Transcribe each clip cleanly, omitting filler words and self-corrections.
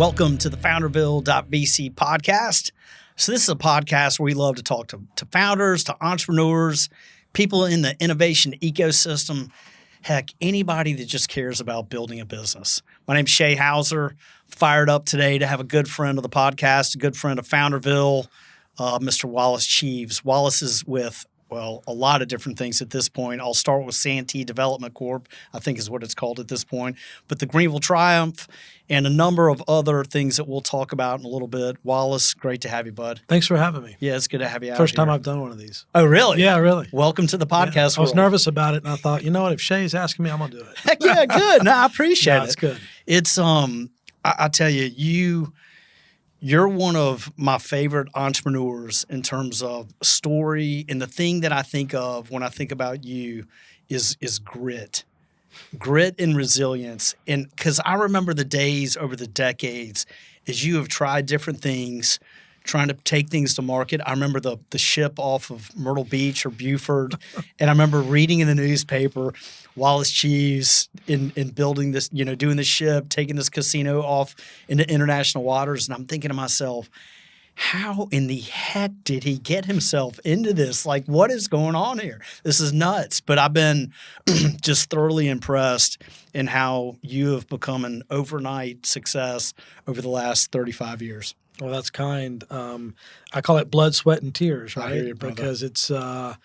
Welcome to the Founderville.vc podcast. So this is a podcast where we love to talk to founders, to entrepreneurs, people in the innovation ecosystem, heck, anybody that just cares about building a business. My name's Shay Hauser, fired up today to have a good friend of the podcast, a good friend of Founderville, Mr. Wallace Cheves. Wallace is with a lot of different things at this point. I'll start with Santee Development Corp., I think is what it's called at this point. But the Greenville Triumph and a number of other things that we'll talk about in a little bit. Wallace, great to have you, bud. Thanks for having me. Yeah, it's good to have you out First here. time I've done one of these. Oh, really? Yeah, really. Welcome to the podcast. I was nervous about it, and I thought, you know what? If Shay's asking me, I'm going to do it. Heck yeah, good. No, I appreciate it. It's good. It's, I tell you, you're one of my favorite entrepreneurs in terms of story, and the thing that I think of when I think about you is grit and resilience. And because I remember the days over the decades as you have tried different things, trying to take things to market. I remember the ship off of Myrtle Beach or Beaufort, and I remember reading in the newspaper Wallace Cheves in building this, doing the ship, taking this casino off into international waters. And I'm thinking to myself, how in the heck did he get himself into this? Like, what is going on here? This is nuts. But I've been just thoroughly impressed in how you have become an overnight success over the last 35 years. Well, that's kind. I call it blood, sweat, and tears, right? I hear you, brother. Because it's, there's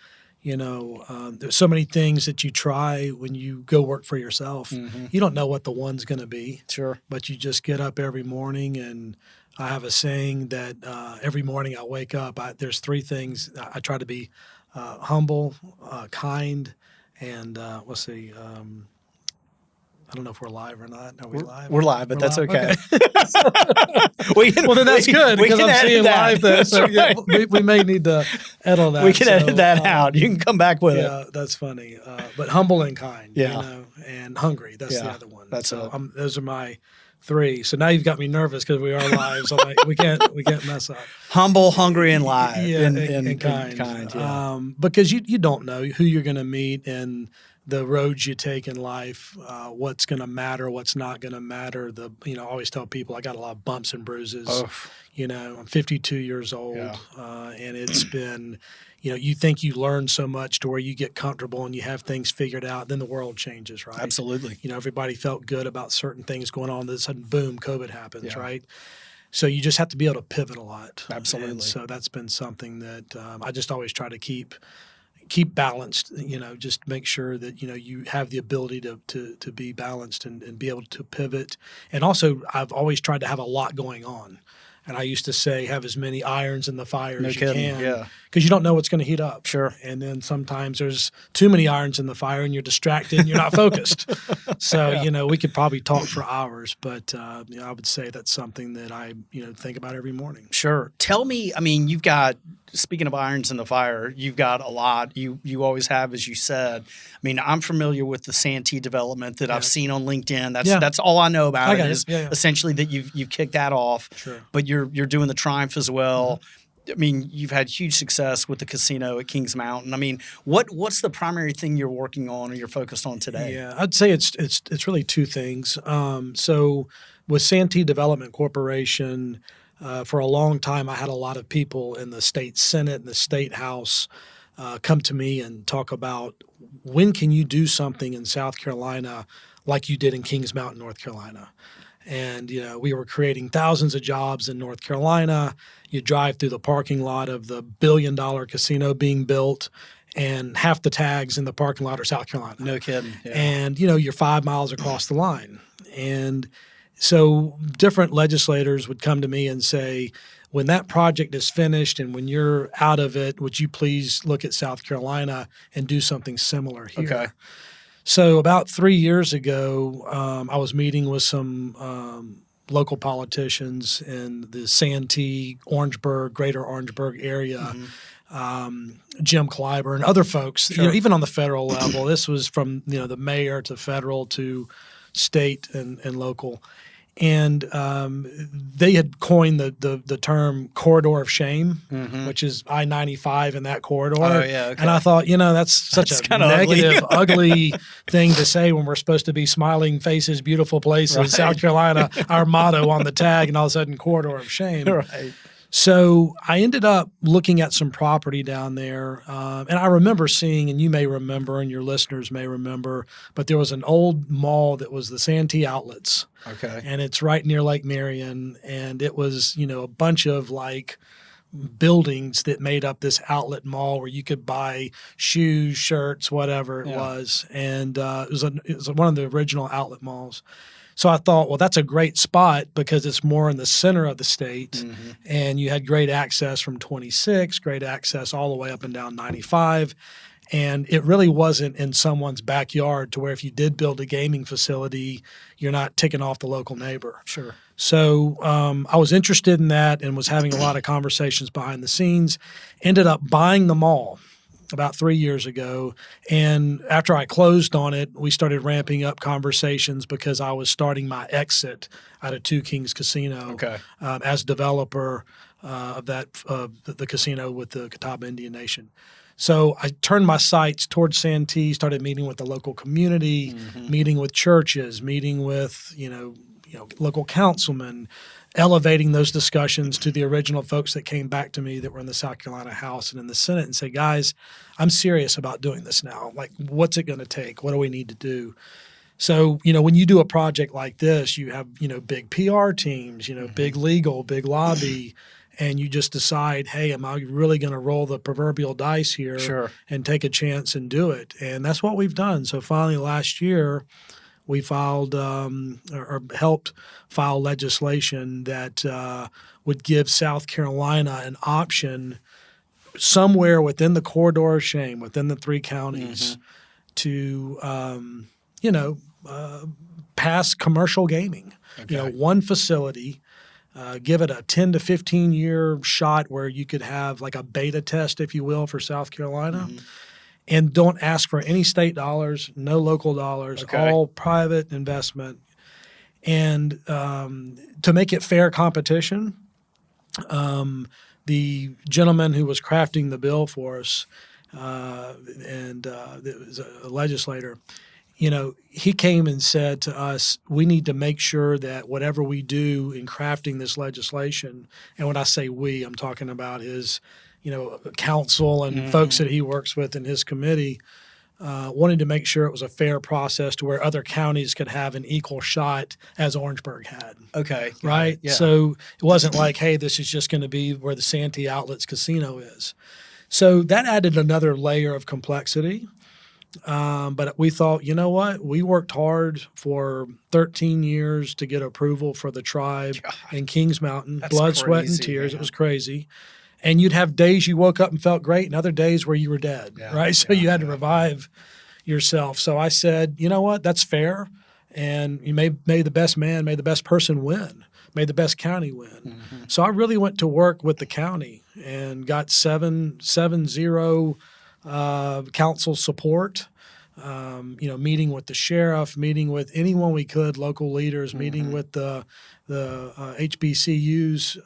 so many things that you try when you go work for yourself. Mm-hmm. You don't know what the one's going to be. Sure. But you just get up every morning, and I have a saying that every morning I wake up, there's three things. I try to be humble, kind, and I don't know if we're live or not. Are we live? We're live, but that's okay. Well, then that's good because I'm seeing live there. So right. we may need to edit that. We can edit that out. You can come back with it. Yeah, that's funny. But humble and kind, yeah. And hungry. That's the other one. That's those are my three. So now you've got me nervous because we are live. So we can't mess up. Humble, hungry, and live. Yeah, and kind. Yeah. Because you don't know who you're going to meet and the roads you take in life, what's going to matter, what's not going to matter. I always tell people I got a lot of bumps and bruises. Oof. I'm 52 years old, and it's been, you think you learn so much to where you get comfortable and you have things figured out. Then the world changes, right? Absolutely. Everybody felt good about certain things going on. Then sudden, boom, COVID happens, right? So you just have to be able to pivot a lot. Absolutely. And so that's been something that I just always try to keep balanced, just make sure that, you have the ability to be balanced and be able to pivot. And also, I've always tried to have a lot going on. And I used to say, have as many irons in the fire as you can. Because you don't know what's going to heat up. Sure. And then sometimes there's too many irons in the fire and you're distracted and you're not focused. So, we could probably talk for hours, but I would say that's something that I, think about every morning. Sure. Tell me, you've got, speaking of irons in the fire, you've got a lot. You always have, as you said. I'm familiar with the Santee development that I've seen on LinkedIn. That's all I know about it is essentially that you've kicked that off. Sure. But you're doing the Triumph as well. Mm-hmm. You've had huge success with the casino at Kings Mountain. What's the primary thing you're working on or you're focused on today? Yeah, I'd say it's really two things. So with Santee Development Corporation, for a long time, I had a lot of people in the state Senate and the state House come to me and talk about when can you do something in South Carolina like you did in Kings Mountain, North Carolina. And, we were creating thousands of jobs in North Carolina. You drive through the parking lot of the billion-dollar casino being built, and half the tags in the parking lot are South Carolina. No kidding. Yeah. And, you're 5 miles across the line. And so different legislators would come to me and say, when that project is finished and when you're out of it, would you please look at South Carolina and do something similar here? Okay. So about 3 years ago, I was meeting with some local politicians in the Santee, Orangeburg, greater Orangeburg area, Jim Clyburn, and other folks, even on the federal level. This was from the mayor to federal to state and local. And they had coined the term corridor of shame, which is I-95 in that corridor. Oh, yeah, okay. And I thought, that's such That's a kinda ugly. negative, ugly thing to say when we're supposed to be smiling faces, beautiful places, Right. South Carolina, our motto on the tag, and all of a sudden corridor of shame. Right. So I ended up looking at some property down there, and I remember seeing, and you may remember, and your listeners may remember, but there was an old mall that was the Santee Outlets. Okay. And it's right near Lake Marion, and it was, a bunch of like buildings that made up this outlet mall where you could buy shoes, shirts, whatever it was, and it was one of the original outlet malls. So I thought, well, that's a great spot because it's more in the center of the state, and you had great access from 26, great access all the way up and down 95. And it really wasn't in someone's backyard to where if you did build a gaming facility, you're not ticking off the local neighbor. Sure. So I was interested in that and was having a lot of conversations behind the scenes. Ended up buying the mall about 3 years ago. And after I closed on it, we started ramping up conversations because I was starting my exit out of Two Kings Casino as developer of the casino with the Catawba Indian Nation. So I turned my sights towards Santee, started meeting with the local community, meeting with churches, meeting with local councilmen, elevating those discussions to the original folks that came back to me that were in the South Carolina House and in the Senate and say, guys, I'm serious about doing this now. Like, what's it going to take? What do we need to do? So, when you do a project like this, you have, big PR teams, big legal, big lobby, and you just decide, hey, am I really going to roll the proverbial dice here and take a chance and do it? And that's what we've done. So finally last year, we filed or helped file legislation that would give South Carolina an option somewhere within the corridor of shame, within the 3 counties, to pass commercial gaming. One facility, give it a 10 to 15 year shot where you could have like a beta test, if you will, for South Carolina. And don't ask for any state dollars, no local dollars, all private investment. And to make it fair competition, the gentleman who was crafting the bill for us, and it was a legislator, he came and said to us, we need to make sure that whatever we do in crafting this legislation, and when I say we, I'm talking about his council and folks that he works with in his committee, wanted to make sure it was a fair process to where other counties could have an equal shot as Orangeburg had. Okay. Right? Yeah. So it wasn't like, hey, this is just going to be where the Santee Outlets Casino is. So that added another layer of complexity. But we thought, you know what? We worked hard for 13 years to get approval for the tribe in Kings Mountain. That's blood, sweat, and crazy, tears. man. It was crazy. And you'd have days you woke up and felt great and other days where you were dead, right? So you had to revive yourself. So I said, you know what? That's fair. And you may the best man, may the best person win, may the best county win. So I really went to work with the county and got 7-0 council support. Meeting with the sheriff, meeting with anyone we could, local leaders, meeting with the HBCUs,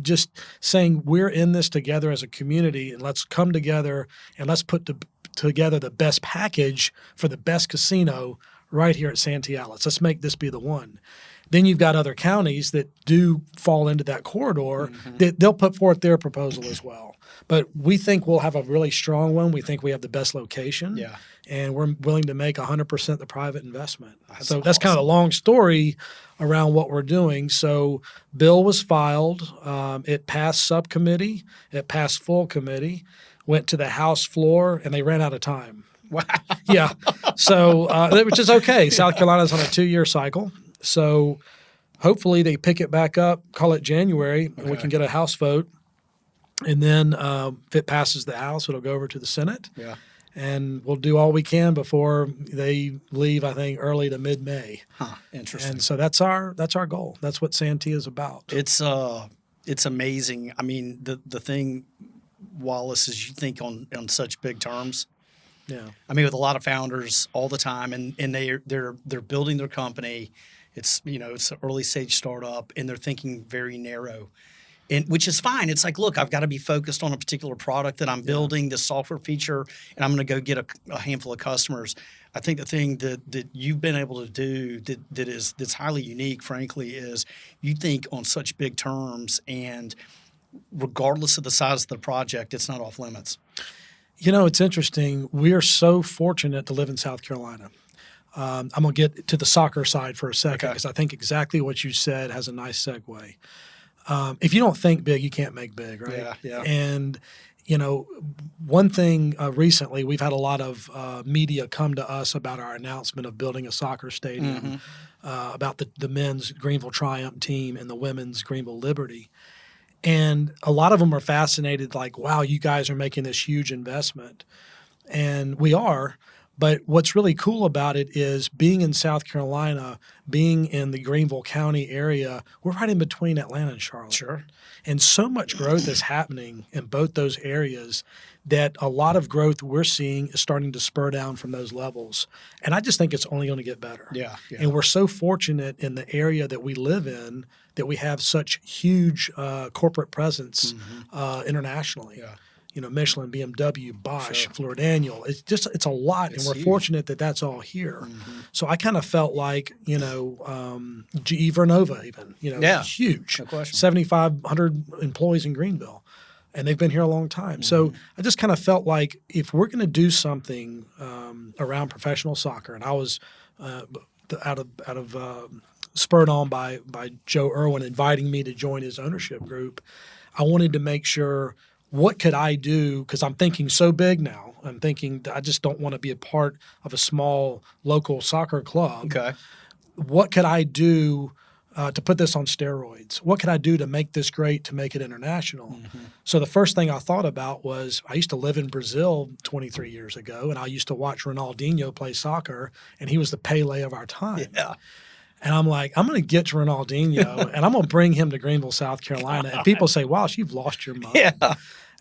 just saying we're in this together as a community, and let's come together and let's put together the best package for the best casino right here at Santee Outlets. Let's make this be the one. Then you've got other counties that do fall into that corridor that they'll put forth their proposal as well. But we think we'll have a really strong one. We think we have the best location. Yeah. And we're willing to make 100% the private investment. That's kind of a long story around what we're doing. So bill was filed. It passed subcommittee. It passed full committee. Went to the House floor, and they ran out of time. Wow. Yeah. So which is okay. South Carolina's on a 2-year cycle. So hopefully they pick it back up, call it January, and we can get a House vote. And then if it passes the House, it'll go over to the Senate. Yeah. And we'll do all we can before they leave, I think, early to mid-May. Huh. Interesting. And so that's our goal. That's what Santee is about. It's amazing. I mean, the thing, Wallace, is you think on such big terms. Yeah. I mean, with a lot of founders all the time, and they're building their company, It's it's an early stage startup, and they're thinking very narrow. And which is fine. It's like, look, I've got to be focused on a particular product that I'm building, this software feature, and I'm going to go get a handful of customers. I think the thing that you've been able to do that's highly unique, frankly, is you think on such big terms, and regardless of the size of the project, it's not off limits. It's interesting. We are so fortunate to live in South Carolina. I'm going to get to the soccer side for a second because I think exactly what you said has a nice segue. If you don't think big, you can't make big, right? Yeah, yeah. And, one thing recently, we've had a lot of media come to us about our announcement of building a soccer stadium, about the men's Greenville Triumph team and the women's Greenville Liberty. And a lot of them are fascinated, like, wow, you guys are making this huge investment. And we are. But what's really cool about it is being in South Carolina, being in the Greenville County area, we're right in between Atlanta and Charlotte. Sure. And so much growth is happening in both those areas that a lot of growth we're seeing is starting to spur down from those levels. And I just think it's only going to get better. Yeah. And we're so fortunate in the area that we live in that we have such huge corporate presence internationally. Yeah. Michelin, BMW, Bosch, Sure. Fleur Daniel. It's a lot, and we're huge. fortunate that that's all here. So I kind of felt like, GE Vernova even, huge. No question. 7,500 employees in Greenville, and they've been here a long time. So I just kind of felt like if we're going to do something around professional soccer, and I was out of spurred on by Joe Irwin inviting me to join his ownership group, I wanted to make sure – what could I do? Because I'm thinking so big now. I'm thinking I just don't want to be a part of a small local soccer club. Okay. What could I do to put this on steroids? What could I do to make this great, to make it international? So the first thing I thought about was I used to live in Brazil 23 years ago, and I used to watch Ronaldinho play soccer, and he was the Pele of our time. Yeah. And I'm like, I'm going to get to Ronaldinho, and I'm going to bring him to Greenville, South Carolina. And people say, wow, you've lost your mind. Yeah.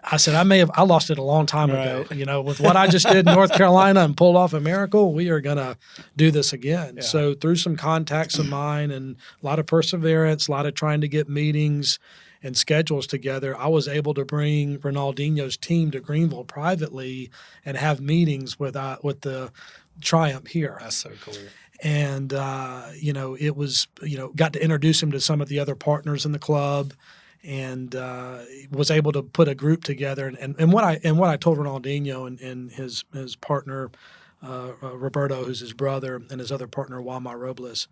I said, I lost it a long time ago. With what I just did in North Carolina and pulled off a miracle, we are going to do this again. Yeah. So through some contacts of mine and a lot of perseverance, a lot of trying to get meetings and schedules together, I was able to bring Ronaldinho's team to Greenville privately and have meetings with the Triumph here. That's so cool. And, it was, got to introduce him to some of the other partners in the club, and was able to put a group together. And what I told Ronaldinho and his partner, Roberto, who's his brother, and his other partner, Walmar Robles,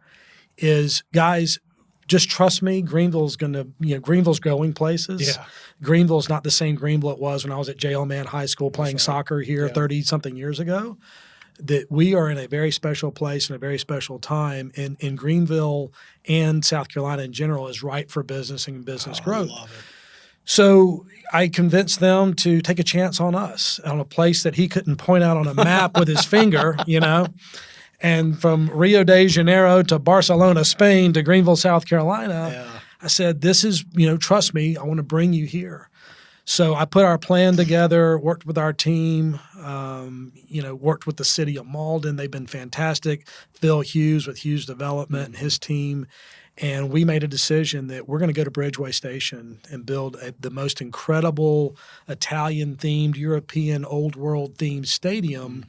is, guys, just trust me. Greenville's going places. Yeah. Greenville's not the same Greenville it was when I was at J.L. Mann High School playing soccer here 30-something years ago. That we are in a very special place and a very special time, in Greenville and South Carolina in general is ripe for business and business growth. I love it. So I convinced them to take a chance on us, on a place that he couldn't point out on a map with his finger, And from Rio de Janeiro to Barcelona, Spain to Greenville, South Carolina, I said, this is, trust me, I want to bring you here. So I put our plan together, worked with our team, worked with the city of Malden. They've been fantastic. Phil Hughes with Hughes Development and his team. And we made a decision that we're going to go to Bridgeway Station and build the most incredible Italian-themed, European, old world-themed stadium.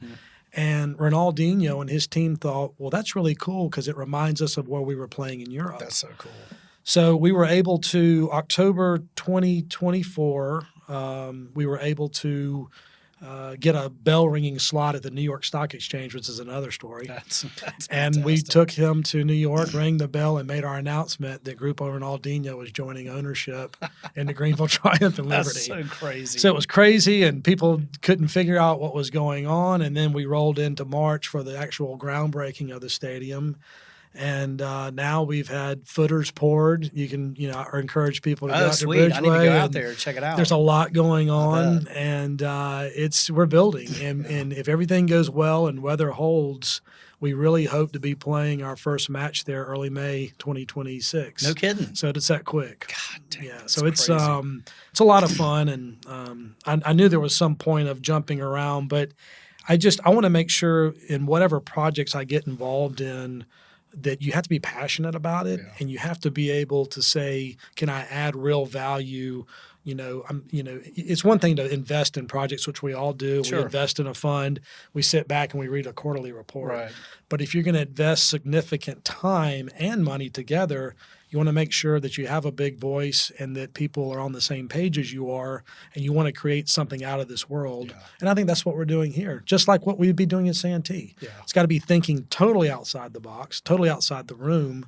And Ronaldinho and his team thought, well, that's really cool because it reminds us of where we were playing in Europe. That's so cool. So we were able to, October 2024, we were able to get a bell-ringing slot at the New York Stock Exchange, which is another story. That's and we fantastic. took him to New York, rang the bell, and made our announcement that Grupo Ronaldinho was joining ownership in the Greenville Triumph and Liberty. That's so crazy. So it was crazy, and people couldn't figure out what was going on. And then we rolled into March for the actual groundbreaking of the stadium. And now we've had footers poured. You can, I encourage people to go out to sweet. Bridgeway. I need to go out there and check it out. There's a lot going on, and we're building. And if everything goes well and weather holds, we really hope to be playing our first match there early May 2026. No kidding. So it's that quick. God dang, Yeah. that's So it's crazy. it's a lot of fun, and I knew there was some point of jumping around, but I want to make sure in whatever projects I get involved in. that you have to be passionate about it, Yeah. and you have to be able to say, can I add real value? It's one thing to invest in projects, which we all do. We Sure. invest in a fund, we sit back and we read a quarterly report. Right. But if you're going to invest significant time and money together, you want to make sure that you have a big voice and that people are on the same page as you are, and you want to create something out of this world. Yeah. And I think that's what we're doing here, just like what we'd be doing at Santee. Yeah. It's got to be thinking totally outside the box, totally outside the room,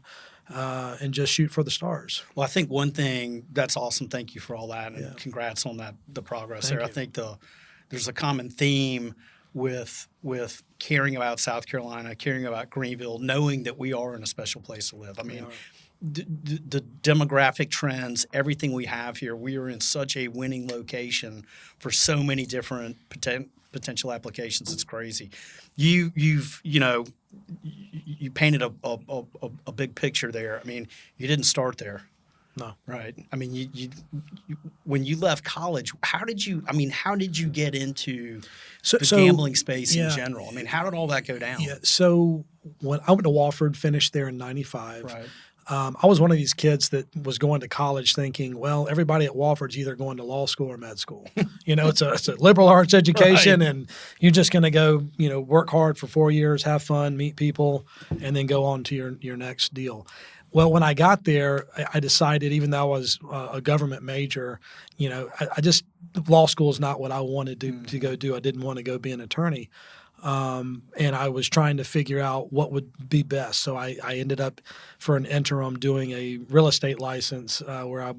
and just shoot for the stars. Well, I think one thing that's awesome. Thank you for all that, and Yeah. congrats on the progress Thank there. you. I think there's a common theme with caring about South Carolina, caring about Greenville, knowing that we are in a special place to live. I mean, the demographic trends, everything we have here, we are in such a winning location for so many different potential applications. It's crazy. You've you painted a big picture there. I mean, you didn't start there. No. Right. I mean, you when you left college, how did you get into the gambling space in general? I mean, how did all that go down? Yeah. So when I went to Wofford, finished there in '95. Right. I was one of these kids that was going to college thinking, well, everybody at Wofford's either going to law school or med school. It's a liberal arts education, Right. and you're just going to go, work hard for 4 years, have fun, meet people, and then go on to your next deal. Well, when I got there, I decided, even though I was a government major, law school is not what I wanted to go do. I didn't want to go be an attorney. And I was trying to figure out what would be best. So I ended up, for an interim, doing a real estate license where I,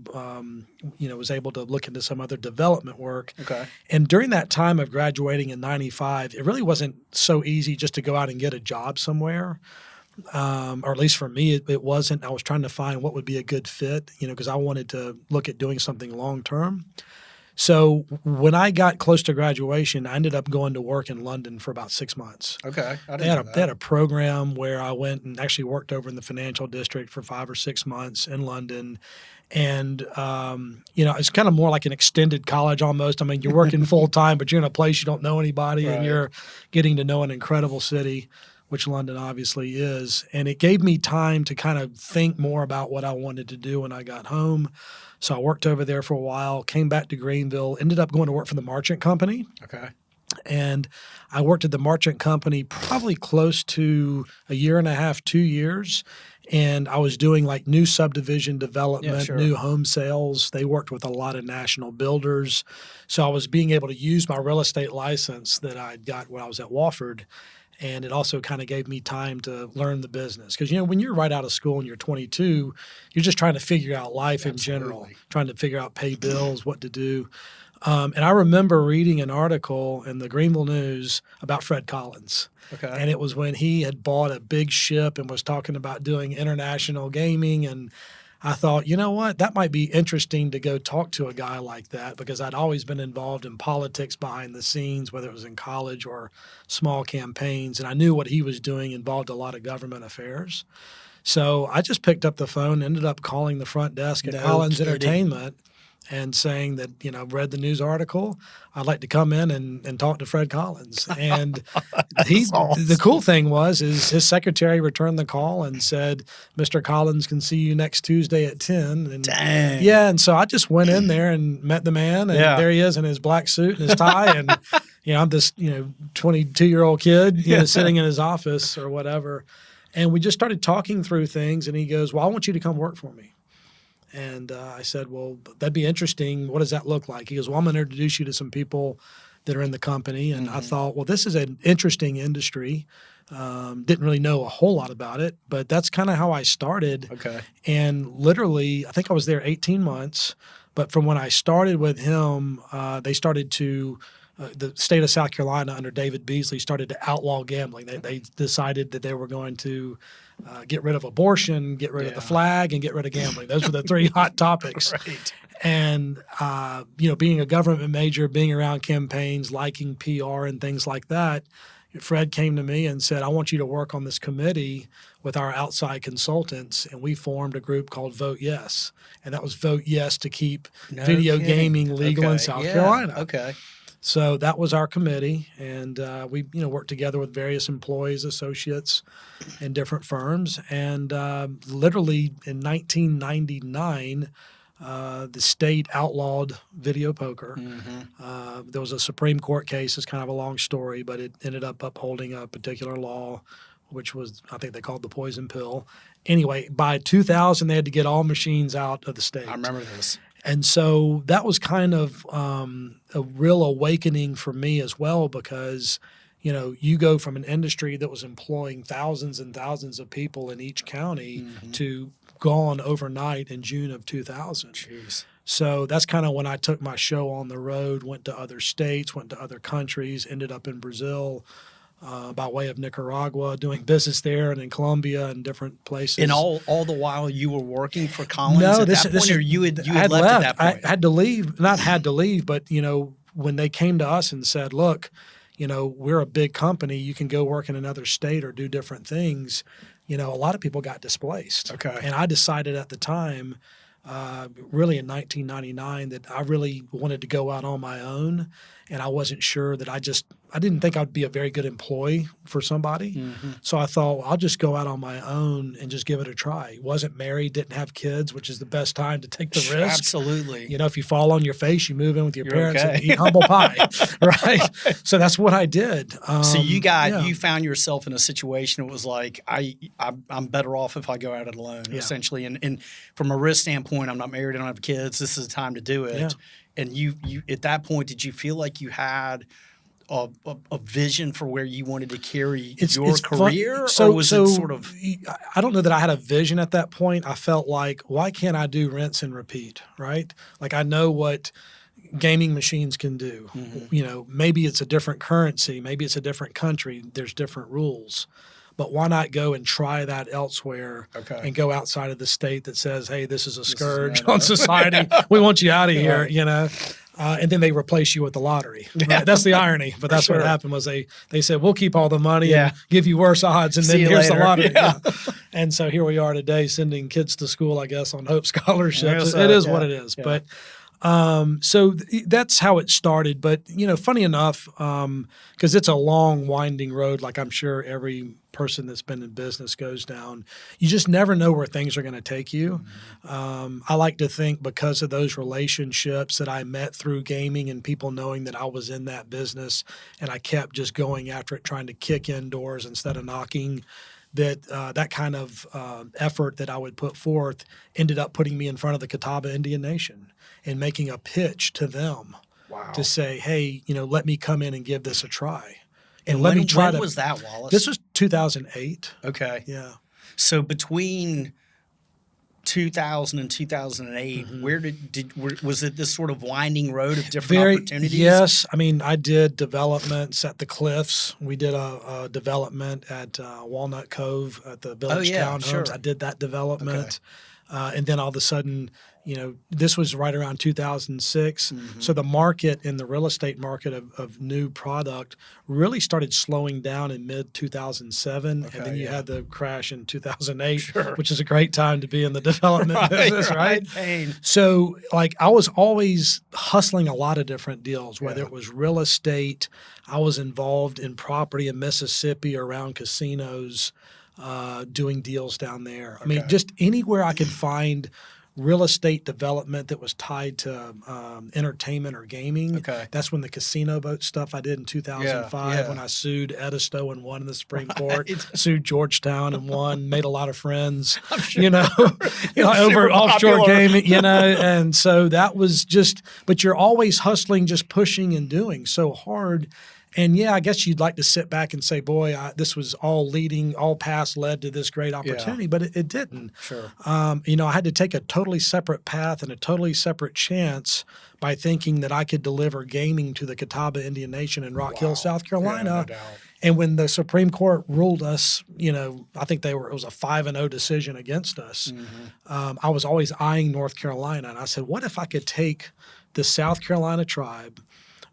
was able to look into some other development work. Okay. And during that time of graduating in '95, it really wasn't so easy just to go out and get a job somewhere. Or at least for me, it wasn't. I was trying to find what would be a good fit, because I wanted to look at doing something long term. So when I got close to graduation, I ended up going to work in London for about 6 months. Okay. I They didn't know that. had a program where I went and actually worked over in the financial district for 5 or 6 months in London. And, it's kind of more like an extended college almost. I mean, you're working full time, but you're in a place you don't know anybody, and Right. you're getting to know an incredible city, which London obviously is. And it gave me time to kind of think more about what I wanted to do when I got home. So I worked over there for a while, came back to Greenville, ended up going to work for the Marchant Company. Okay. And I worked at the Marchant Company probably close to a year and a half, 2 years. And I was doing like new subdivision development, sure. new home sales. They worked with a lot of national builders. So I was being able to use my real estate license that I got when I was at Wofford. And it also kind of gave me time to learn the business. Because, when you're right out of school and you're 22, you're just trying to figure out life in general, trying to figure out pay bills, what to do. And I remember reading an article in the Greenville News about Fred Collins. Okay. And it was when he had bought a big ship and was talking about doing international gaming. And I thought, you know what, that might be interesting to go talk to a guy like that, because I'd always been involved in politics behind the scenes, whether it was in college or small campaigns. And I knew what he was doing involved a lot of government affairs. So I just picked up the phone, ended up calling the front desk at No Collins kidding. Entertainment and saying that, read the news article. I'd like to come in and talk to Fred Collins. And awesome. the cool thing is his secretary returned the call and said, Mr. Collins can see you next Tuesday at 10. And Dang. yeah, and so I just went in there and met the man, and there he is in his black suit and his tie. And, I'm this, 22-year-old kid, sitting in his office or whatever. And we just started talking through things, and he goes, well, I want you to come work for me. And I said, well, that'd be interesting. What does that look like? He goes, well, I'm going to introduce you to some people that are in the company. And I thought, well, this is an interesting industry. Didn't really know a whole lot about it, but that's kind of how I started. Okay. And literally, I think I was there 18 months. But from when I started with him, they started to the state of South Carolina under David Beasley started to outlaw gambling. They decided that they were going to get rid of abortion, get rid of the flag, and get rid of gambling. Those were the 3 hot topics. Right. And, being a government major, being around campaigns, liking PR and things like that, Fred came to me and said, I want you to work on this committee with our outside consultants. And we formed a group called Vote Yes. And that was Vote Yes to keep video gaming legal in South Carolina. Okay. So that was our committee, and we worked together with various employees, associates, in different firms. And literally in 1999, the state outlawed video poker. There was a Supreme Court case. It's kind of a long story, but it ended up upholding a particular law, which was, I think they called the poison pill. Anyway, by 2000, they had to get all machines out of the state. I remember this. And so that was kind of a real awakening for me as well, because, you go from an industry that was employing thousands and thousands of people in each county to gone overnight in June of 2000. Jeez. So that's kind of when I took my show on the road, went to other states, went to other countries, ended up in Brazil, by way of Nicaragua, doing business there, and in Colombia and different places. And all the while you were working for Collins No, at that point, or you had left at that point? I had to leave, not had to leave, but when they came to us and said, look, we're a big company, you can go work in another state or do different things, a lot of people got displaced. Okay. And I decided at the time, really in 1999, that I really wanted to go out on my own, and I wasn't sure that I didn't think I'd be a very good employee for somebody. So I thought, well, I'll just go out on my own and just give it a try. Wasn't married, didn't have kids, which is the best time to take the risk. Absolutely. If you fall on your face, you move in with your parents okay. and eat humble pie, right? So that's what I did. So you found yourself in a situation that was like, I'm better off if I go at it alone, essentially. And from a risk standpoint, I'm not married, I don't have kids. This is the time to do it. Yeah. And you at that point, did you feel like you had a vision for where you wanted to carry your career? So, or was it sort of? I don't know that I had a vision at that point. I felt like, why can't I do rinse and repeat, right? Like, I know what gaming machines can do. Maybe it's a different currency. Maybe it's a different country. There's different rules. But why not go and try that elsewhere and go outside of the state that says, hey, this is a scourge on society. We want you out of here, and then they replace you with the lottery. Right? That's the irony. But that's what happened was they said, we'll keep all the money and give you worse odds, and then here's the lottery. And so here we are today sending kids to school, I guess, on Hope scholarships. It is what it is. But so that's how it started. But, funny enough, because it's a long, winding road, like I'm sure every person that's been in business goes down, you just never know where things are going to take you. I like to think because of those relationships that I met through gaming and people knowing that I was in that business and I kept just going after it, trying to kick in doors instead of knocking, that kind of effort that I would put forth ended up putting me in front of the Catawba Indian Nation and making a pitch to them to say, hey, let me come in and give this a try. And let me try when was that, Wallace? This was 2008. Okay. Yeah. So between 2000 and 2008, where was it this sort of winding road of different opportunities? Yes. I mean, I did developments at the Cliffs. We did a development at Walnut Cove at the Village Townhomes. Sure. I did that development. And then all of a sudden, this was right around 2006. So the market in the real estate market of new product really started slowing down in mid-2007. And then you had the crash in 2008, which is a great time to be in the development business, right? So I was always hustling a lot of different deals, whether it was real estate. I was involved in property in Mississippi around casinos, doing deals down there. I mean, just anywhere I could find real estate development that was tied to entertainment or gaming. That's when the casino boat stuff I did in 2005 when I sued Edisto and won in the Supreme Court, sued Georgetown and won, made a lot of friends, over offshore gaming, and so that was just, but you're always hustling, just pushing and doing so hard. And I guess you'd like to sit back and say, boy, this was all paths led to this great opportunity, but it didn't. I had to take a totally separate path and a totally separate chance by thinking that I could deliver gaming to the Catawba Indian Nation in Rock Hill, South Carolina. And when the Supreme Court ruled us, I think it was a 5-0 decision against us. I was always eyeing North Carolina. And I said, what if I could take the South Carolina tribe,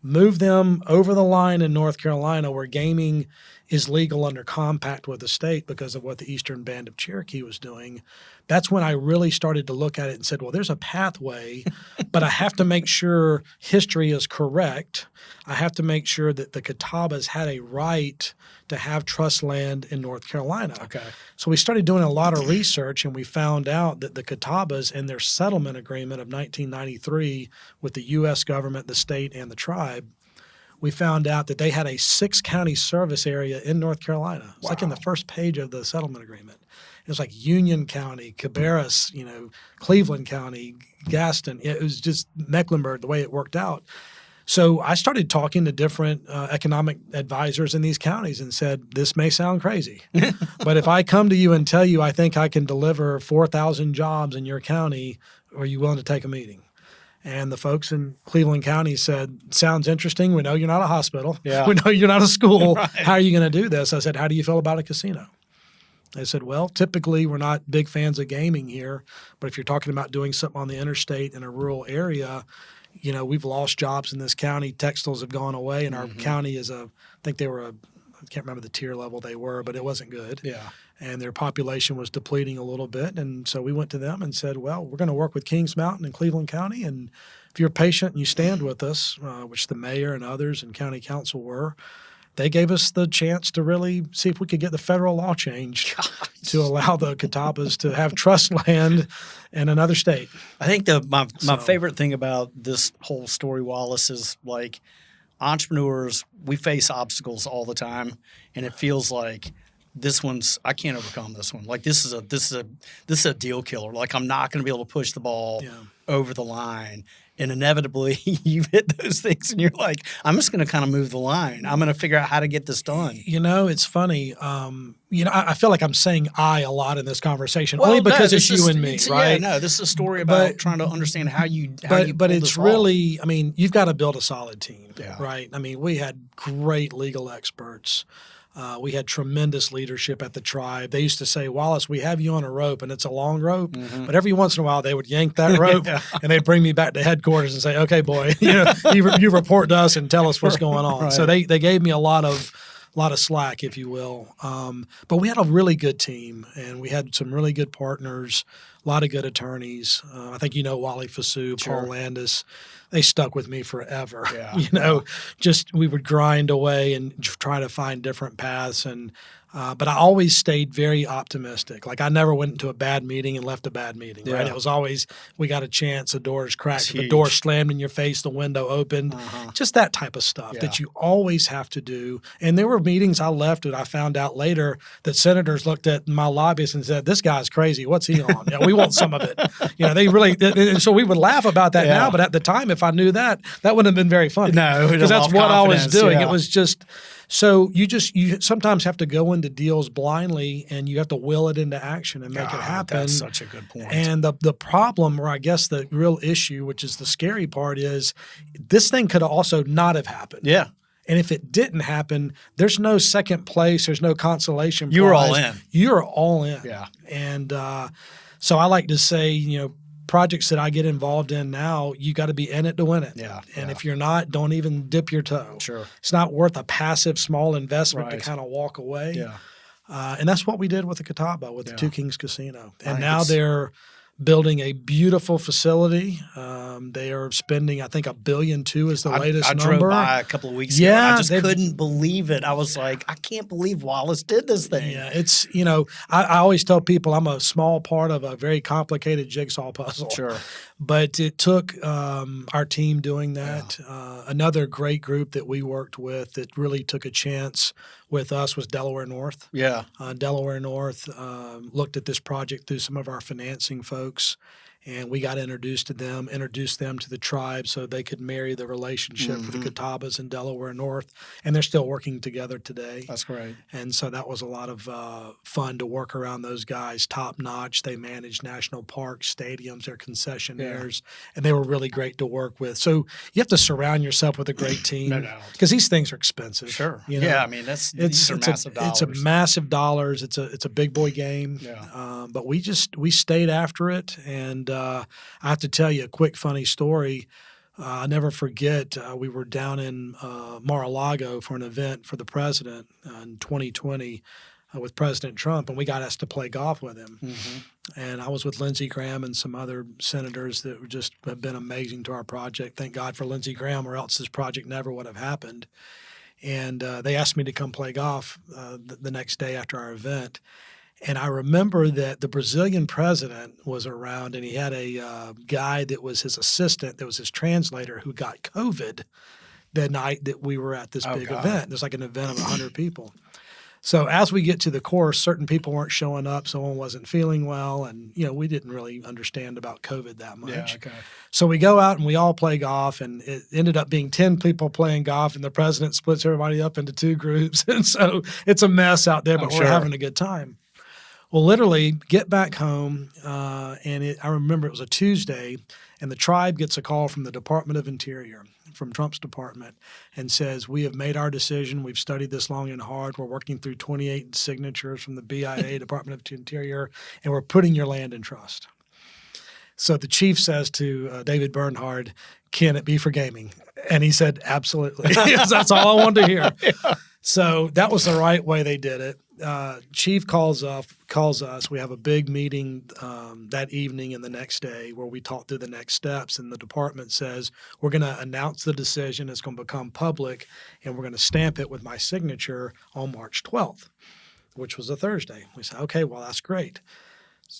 move them over the line in North Carolina where gaming is legal under compact with the state because of what the Eastern Band of Cherokee was doing. That's when I really started to look at it and said, well, there's a pathway, but I have to make sure history is correct. I have to make sure that the Catawbas had a right to have trust land in North Carolina. Okay. So we started doing a lot of research, and we found out that the Catawbas in their settlement agreement of 1993 with the U.S. government, the state, and the tribe, we found out that they had a 6-county service area in North Carolina. It's like in the first page of the settlement agreement. It was like Union County, Cabarrus, Cleveland County, Gaston. It was just Mecklenburg, the way it worked out. So I started talking to different economic advisors in these counties and said, this may sound crazy, but if I come to you and tell you I think I can deliver 4,000 jobs in your county, are you willing to take a meeting? And the folks in Cleveland County said, sounds interesting. We know you're not a hospital. Yeah. We know you're not a school. Right. How are you going to do this? I said, how do you feel about a casino? They said, well, typically we're not big fans of gaming here, but if you're talking about doing something on the interstate in a rural area, we've lost jobs in this county. Textiles have gone away, and our county is I think they were I can't remember the tier level they were, but it wasn't good. Yeah. And their population was depleting a little bit. And so we went to them and said, well, we're going to work with Kings Mountain and Cleveland County. And if you're patient and you stand with us, which the mayor and others and county council were, they gave us the chance to really see if we could get the federal law changed to allow the Catawbas to have trust land in another state. I think my favorite thing about this whole story, Wallace, is like entrepreneurs, we face obstacles all the time, and it feels like I can't overcome this one. Like this is a deal killer. Like I'm not going to be able to push the ball over the line. And inevitably you hit those things and you're like, I'm just going to kind of move the line. I'm going to figure out how to get this done. It's funny. I feel like I'm saying I a lot in this conversation, only because it's you and me, right? Yeah, no, this is a story about trying to understand how you But it's really, you've got to build a solid team, Yeah. right? We had great legal experts. We had tremendous leadership at the tribe. They used to say, Wallace, we have you on a rope, and it's a long rope. But every once in a while, they would yank that rope, and they'd bring me back to headquarters and say, okay, boy, you report to us and tell us what's going on. Right. So they gave me a lot of slack, if you will. But we had a really good team, and we had some really good partners, a lot of good attorneys. I think Wally Fasu, Sure. Paul Landis. They stuck with me forever. Yeah. Just we would grind away and try to find different paths. But I always stayed very optimistic. Like I never went into a bad meeting and left a bad meeting, right? It was always, we got a chance, the door's cracked, the door slammed in your face, the window opened, just that type of stuff that you always have to do. And there were meetings I left that I found out later that senators looked at my lobbyists and said, this guy's crazy. What's he on? We want some of it. They really, and so we would laugh about that now, but at the time, if I knew that wouldn't have been very funny. No, because that's what I was doing. Yeah. It was just, so you sometimes have to go into deals blindly and you have to will it into action and make it happen. That's such a good point. And the problem, or I guess the real issue, which is the scary part, is this thing could also not have happened. Yeah. And if it didn't happen, there's no second place. There's no consolation prize. You were all in. You're all in. Yeah. And so I like to say, projects that I get involved in now, you got to be in it to win it. Yeah. And if you're not, don't even dip your toe. Sure. It's not worth a passive small investment to Right. kind of walk away. Yeah. And that's what we did with the Catawba, with the Two Kings Casino. And Right. now they're building a beautiful facility. They are spending, I think, $1.2 billion is the latest I number. drove by a couple of weeks ago. Yeah, I just couldn't believe it. I was like, I can't believe Wallace did this thing. Yeah, it's, I always tell people I'm a small part of a very complicated jigsaw puzzle. Sure. But it took our team doing that. Another great group that we worked with that really took a chance with us was Delaware North. Yeah. Delaware North looked at this project through some of our financing folks, and we got introduced them to the tribe so they could marry the relationship with the Catawbas and Delaware North, and they're still working together today. That's great. And so that was a lot of fun to work around those guys, top notch. They manage national parks, stadiums, they're concessionaires, and they were really great to work with. So you have to surround yourself with a great team. No doubt. Because these things are expensive. Sure. Yeah, these are massive dollars. It's a massive dollars. It's a big boy game. Yeah. But we stayed after it, and I have to tell you a quick funny story. I'll never forget, we were down in Mar-a-Lago for an event for the president in 2020 with President Trump, and we got asked to play golf with him. Mm-hmm. And I was with Lindsey Graham and some other senators that just have been amazing to our project. Thank God for Lindsey Graham, or else this project never would have happened. And they asked me to come play golf the next day after our event. And I remember that the Brazilian president was around, and he had a guy that was his assistant, that was his translator, who got COVID the night that we were at this big event. There's like an event of 100 people. So as we get to the course, certain people weren't showing up. Someone wasn't feeling well, and we didn't really understand about COVID that much. Yeah, okay. So we go out and we all play golf, and it ended up being 10 people playing golf, and the president splits everybody up into 2 groups. And so it's a mess out there, but we're having a good time. Well, literally get back home, and I remember it was a Tuesday, and the tribe gets a call from the Department of Interior, from Trump's department, and says, we have made our decision. We've studied this long and hard. We're working through 28 signatures from the BIA, Department of Interior, and we're putting your land in trust. So the chief says to David Bernhard, can it be for gaming? And he said, absolutely. That's all I wanted to hear. Yeah. So that was the right way they did it. Chief calls us. We have a big meeting that evening and the next day where we talk through the next steps. And the department says, we're going to announce the decision. It's going to become public, and we're going to stamp it with my signature on March 12th, which was a Thursday. We said, okay, well, that's great.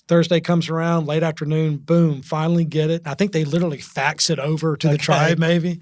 Thursday comes around, late afternoon, boom, finally get it. I think they literally fax it over to the tribe maybe.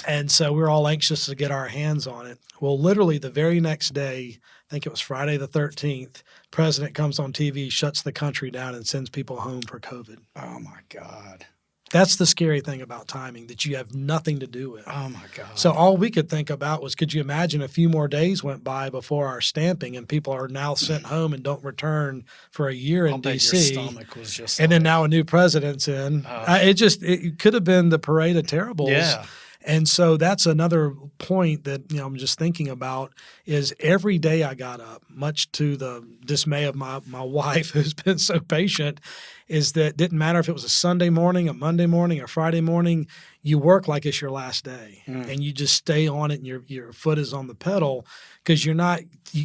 And so we're all anxious to get our hands on it. Well, literally the very next day, I think it was Friday the 13th, president comes on TV, shuts the country down, and sends people home for COVID. Oh, my God. That's the scary thing about timing, that you have nothing to do with. Oh, my God. So all we could think about was, could you imagine a few more days went by before our stamping, and people are now sent home and don't return for a year in D.C. Your stomach was just and then now a new president's in. It could have been the parade of terribles. Yeah. And so that's another point that I'm just thinking about, is every day I got up, much to the dismay of my wife, who's been so patient, is that it didn't matter if it was a Sunday morning, a Monday morning, a Friday morning, you work like it's your last day. And you just stay on it, and your foot is on the pedal, because you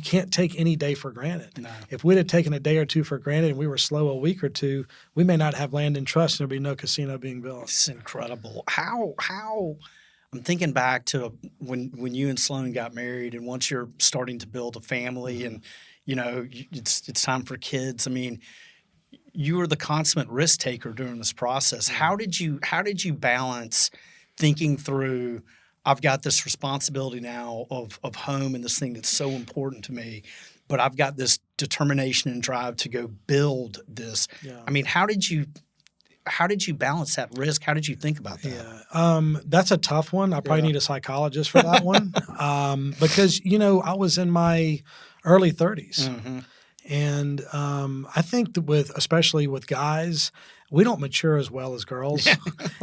can't take any day for granted. No. If we'd have taken a day or two for granted and we were slow a week or two, we may not have land in trust, and there'd be no casino being built. It's incredible. How I'm thinking back to when you and Sloan got married, and once you're starting to build a family, and it's time for kids. I mean, you were the consummate risk taker during this process. How did you balance thinking through, I've got this responsibility now of home and this thing that's so important to me, but I've got this determination and drive to go build this. Yeah. I mean, how did you balance that risk? How did you think about that? Yeah, that's a tough one. I probably need a psychologist for that one, because I was in my early 30s. Mm-hmm. And I think that especially with guys, we don't mature as well as girls.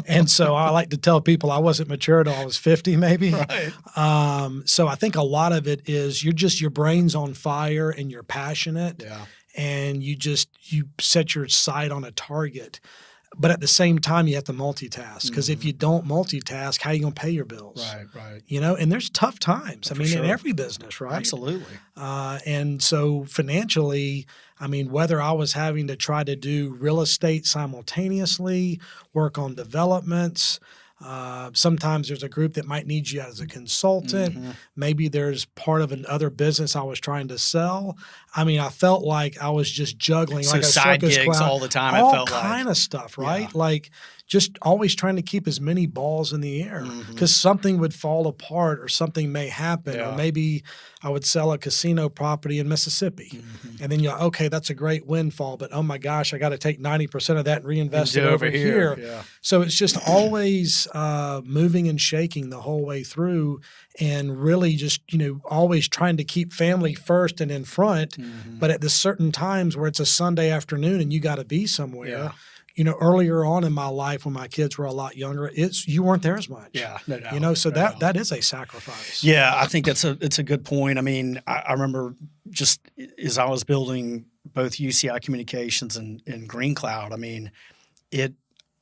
And so I like to tell people I wasn't mature until I was 50 maybe. Right. So I think a lot of it is your brain's on fire and you're passionate. Yeah. And you set your sight on a target. But at the same time, you have to multitask, because if you don't multitask, how are you going to pay your bills? Right. And there's tough times. In every business, right? Absolutely. And so financially, whether I was having to try to do real estate simultaneously, work on developments, sometimes there's a group that might need you as a consultant. Mm-hmm. Maybe there's part of another business I was trying to sell. I felt like I was just juggling like a side circus gigs clown. all the time. All kind of stuff, right? Yeah. Like just always trying to keep as many balls in the air, because something would fall apart or something may happen. Yeah. Or maybe I would sell a casino property in Mississippi. And then okay, that's a great windfall, but oh my gosh, I got to take 90% of that and reinvest it over here. Yeah. So it's just always moving and shaking the whole way through, and really just, always trying to keep family first and in front. But at the certain times where it's a Sunday afternoon and you got to be somewhere. Yeah. Earlier on in my life when my kids were a lot younger, you weren't there as much. Yeah, no doubt. So that is a sacrifice. Yeah, I think it's a good point. I remember just as I was building both UCI Communications and Green Cloud,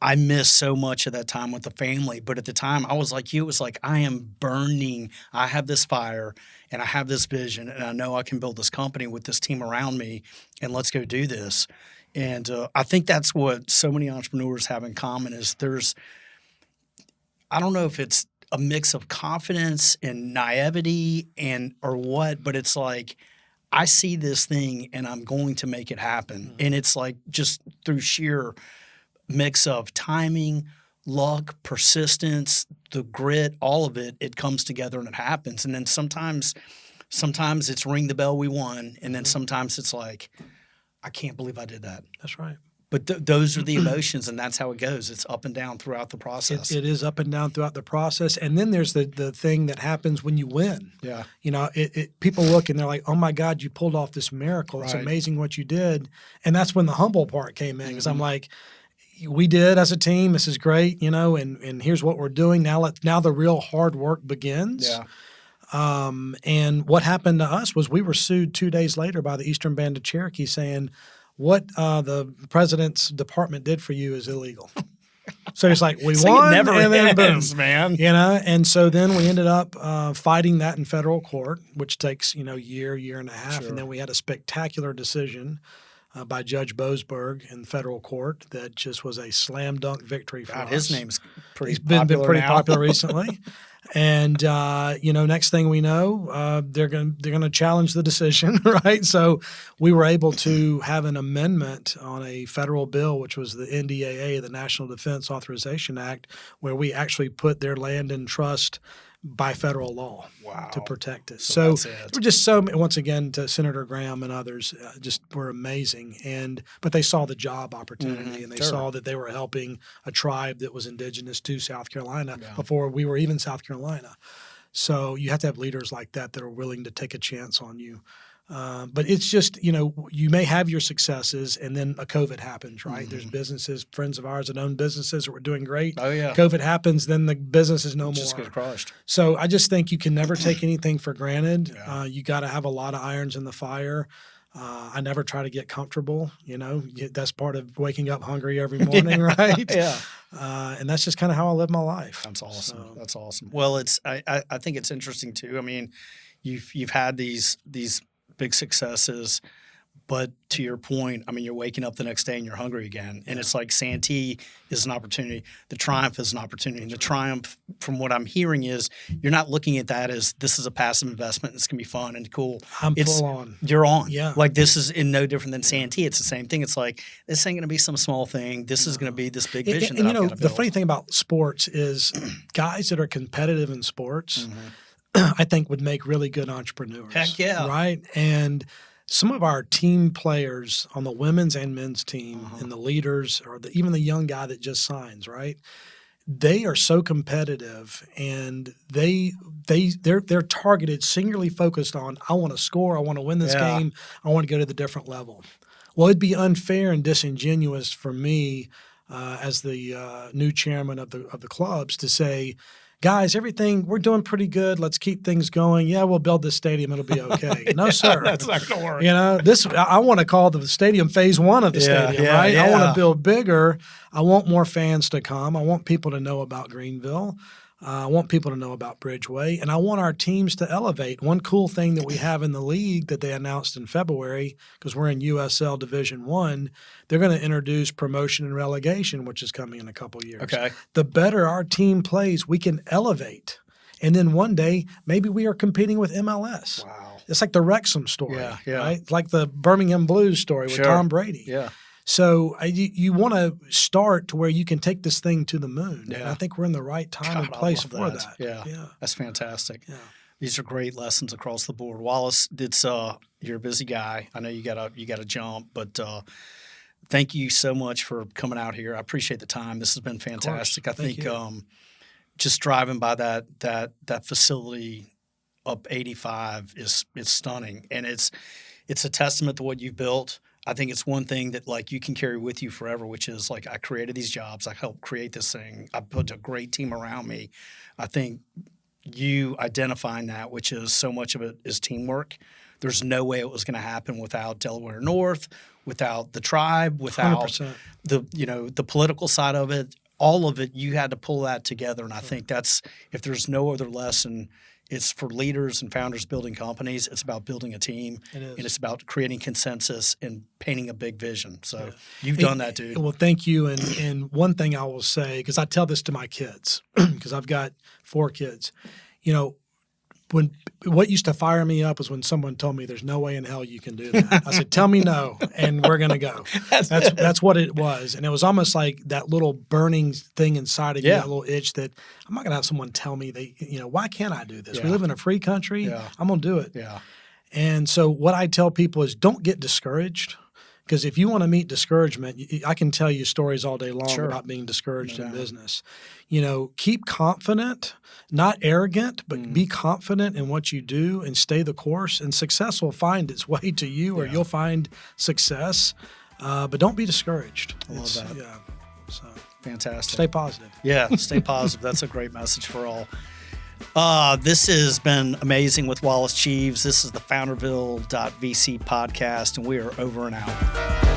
I miss so much of that time with the family. But at the time, I was like you. It was like, I am burning. I have this fire and I have this vision, and I know I can build this company with this team around me, and let's go do this. And I think that's what so many entrepreneurs have in common is I don't know if it's a mix of confidence and naivety and or what, but it's like, I see this thing and I'm going to make it happen. Mm-hmm. And it's like just through sheer mix of timing, luck, persistence, the grit, all of it, it comes together and it happens. And then sometimes it's ring the bell, we won. And then sometimes it's like, I can't believe I did that. That's right. But those are the emotions, and that's how it goes. It's up and down throughout the process. It is up and down throughout the process. And then there's the thing that happens when you win. Yeah. You know, people look and they're like, oh, my God, you pulled off this miracle. It's Right. amazing what you did. And that's when the humble part came in because I'm Mhm. like, we did as a team. This is great, you know, and here's what we're doing. Now the real hard work begins. Yeah. And what happened to us was we were sued 2 days later by the Eastern Band of Cherokee saying what the president's department did for you is illegal. So it's like we So won, it never and then boom, ends, man. you know. And so then we ended up fighting that in federal court, which takes year and a half, Sure. and then we had a spectacular decision by Judge Boasberg in federal court that just was a slam dunk victory for God, us. his name's pretty He's been popular pretty now. popular recently. And next thing we know, they're gonna challenge the decision, right? So we were able to have an amendment on a federal bill, which was the NDAA, the National Defense Authorization Act, where we actually put their land in trust by federal law Wow. to protect it. So So that's it. we're just once again to Senator Graham and others, just were amazing. But they saw the job opportunity and they Sure. saw that they were helping a tribe that was indigenous to South Carolina Yeah. before we were even South Carolina. So you have to have leaders like that are willing to take a chance on you. But it's just, you may have your successes and then a COVID happens, right? There's businesses, friends of ours that own businesses that were doing great. Oh, yeah. COVID happens, then the business is no Just more. gets crushed. So I just think you can never take anything for granted. Yeah. You got to have a lot of irons in the fire. I never try to get comfortable. That's part of waking up hungry every morning, right? Yeah. And that's just kind of how I live my life. That's awesome. So- That's awesome. Well, I think it's interesting too. I mean, you've had these big successes, but to your point, I mean, you're waking up the next day and you're hungry again. And it's like Santee is an opportunity. The Triumph is an opportunity. And the Triumph, from what I'm hearing, is you're not looking at that as this is a passive investment. It's going to be fun and cool. I'm It's full on. You're on. Yeah. Like this is no different than Santee. It's the same thing. It's like this ain't going to be some small thing. This is going to be this big vision that I've got to the build. funny thing about sports is guys that are competitive in sports, I think would make really good entrepreneurs. Heck yeah. Right? And some of our team players on the women's and men's team and the leaders or even the young guy that just signs, right? They are so competitive and they're targeted, singularly focused on, I want to score, I want to win this Yeah. game, I want to go to the different level. Well, it'd be unfair and disingenuous for me as the new chairman of the clubs to say, guys, we're doing pretty good. Let's keep things going. Yeah, we'll build this stadium. It'll be okay. No, sir. That's not going to work. I want to call the stadium phase 1 of the stadium, right? I want to build bigger. I want more fans to come. I want people to know about Greenville. I want people to know about Bridgeway, and I want our teams to elevate. One cool thing that we have in the league that they announced in February, because we're in USL Division I, they're going to introduce promotion and relegation, which is coming in a couple years. Okay. The better our team plays, we can elevate. And then one day, maybe we are competing with MLS. Wow. It's like the Wrexham story, Yeah. right? It's like the Birmingham Blues story with Sure. Tom Brady. Yeah. So you want to start to where you can take this thing to the moon. And Yeah. I think we're in the right time God, and I place love for that. that. Yeah. That's fantastic. Yeah. These are great lessons across the board. Wallace, you're a busy guy. I know you gotta jump, but thank you so much for coming out here. I appreciate the time. This has been fantastic. I Thank think you. just driving by that facility up 85 is stunning, and it's a testament to what you built. I think it's one thing that like you can carry with you forever, which is like I created these jobs, I helped create this thing, I put a great team around me. I think you identifying that, which is so much of it is teamwork. There's no way it was going to happen without Delaware North, without the tribe, without 100%. the political side of it. All of it, you had to pull that together. And I think that's, if there's no other lesson, it's for leaders and founders building companies. It's about building a team. It is. And it's about creating consensus and painting a big vision. So you've done that, dude. Well, thank you. And one thing I will say, because I tell this to my kids, because I've got 4 kids, what used to fire me up was when someone told me there's no way in hell you can do that. I said, tell me no, and we're going to go. That's what it was. And it was almost like that little burning thing inside of you, that little itch that I'm not going to have someone tell me why can't I do this? Yeah. We live in a free country. Yeah. I'm going to do it. Yeah. And so what I tell people is don't get discouraged. Because if you want to meet discouragement, I can tell you stories all day long about being discouraged in business. Keep confident, not arrogant, but be confident in what you do and stay the course. And success will find its way to you, or you'll find success. But don't be discouraged. I love that. Yeah. So fantastic. Stay positive. Yeah, stay positive. That's a great message for all. This has been amazing with Wallace Cheves. This is the Founderville.vc podcast, and we are over and out.